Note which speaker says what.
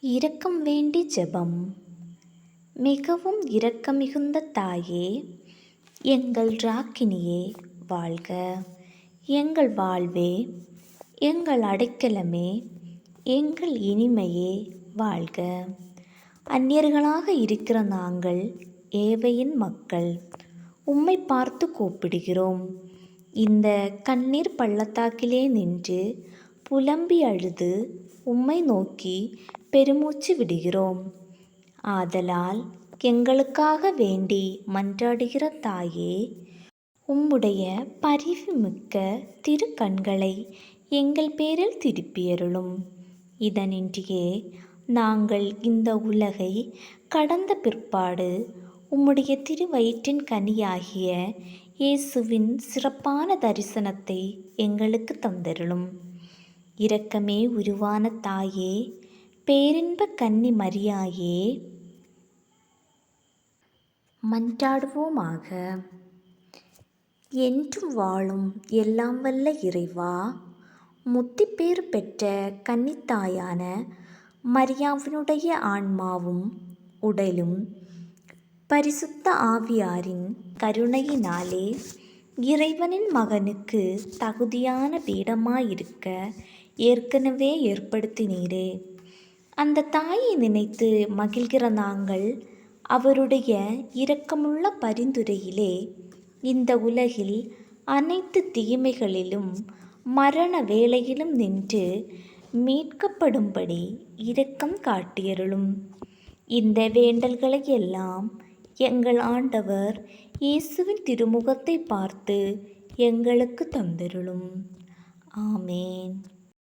Speaker 1: இரக்கம் வேண்டி ஜெபம். மிகவும் இரக்கமிகுந்த தாயே, எங்கள் ராக்கினியே வாழ்க. எங்கள் வாழ்வே, எங்கள் அடைக்கலமே, எங்கள் இனிமையே வாழ்க. அந்நியர்களாக இருக்கிற நாங்கள் ஏவையின் மக்கள் உம்மை பார்த்து கூப்பிடுகிறோம். இந்த கண்ணீர் பள்ளத்தாக்கிலே நின்று புலம்பி அழுது உம்மை நோக்கி பெருமூச்சு விடுகிறோம். ஆதலால் எங்களுக்காக வேண்டி மன்றாடுகிற தாயே, உம்முடைய பரிவுமிக்க திரு கண்களை எங்கள் பேரில் திருப்பியருளும். இதனின்றியே நாங்கள் இந்த உலகை கடந்த பிற்பாடு உம்முடைய திருவயிற்றின் கனியாகிய இயேசுவின் சிறப்பான தரிசனத்தை எங்களுக்கு தந்தருளும். இரக்கமே உருவான தாயே, பேரின்ப கன்னி மரியாயே, மன்றாடுவோமாக. என்றும் வாழும் எல்லாம் வல்ல இறைவா, முத்திப்பேறு பெற்ற கன்னித்தாயான மரியாவினுடைய ஆன்மாவும் உடலும் பரிசுத்த ஆவியாரின் கருணையினாலே இறைவனின் மகனுக்கு தகுதியான பீடமாயிருக்க ஏற்கனவே ஏற்படுத்தினீரே. அந்த தாயை நினைத்து மகிழ்கிற நாங்கள் அவருடைய இரக்கமுள்ள பரிந்துரையிலே இந்த உலகில் அனைத்து தீமைகளிலும் மரண வேளையிலும் நின்று மீட்கப்படும்படி இரக்கம் காட்டியருளும். இந்த வேண்டல்களை எல்லாம் எங்கள் ஆண்டவர் இயேசுவின் திருமுகத்தை பார்த்து எங்களுக்கு தந்தருளும். ஆமேன்.